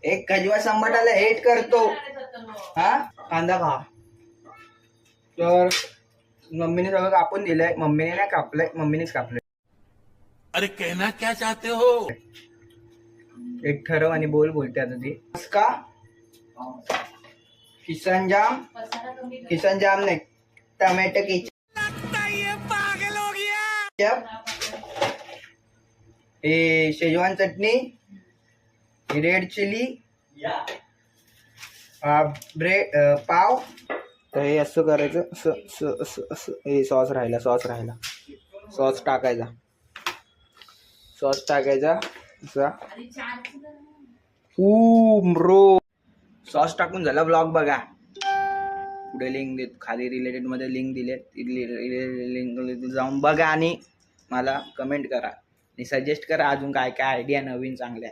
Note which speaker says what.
Speaker 1: एक खजवा संबटाला हेट करतो हा कांदा खा. तर मम्मीने सगळं कापून दिलंय. मम्मीने नाही कापलंय, मम्मीनेच कापलंय.
Speaker 2: अरे कहना क्या चाहते हो.
Speaker 1: एक ठरव आणि बोल बोलते आता ती का किसन जाम नाही टमॅटो केचप हे शेजवान चटणी रेड चिली ब्रेड पाव. तर हे असं करायचं असं हे सॉस राहिला सॉस टाकायचा असा ब्रो. सॉस टाकून झाला. ब्लॉग बघा पुढे लिंक देत खाली रिलेटेड मध्ये लिंक दिले लिंक जाऊन बघा आणि मला कमेंट करा आणि सजेस्ट करा अजून काय काय आयडिया नवीन चांगल्या.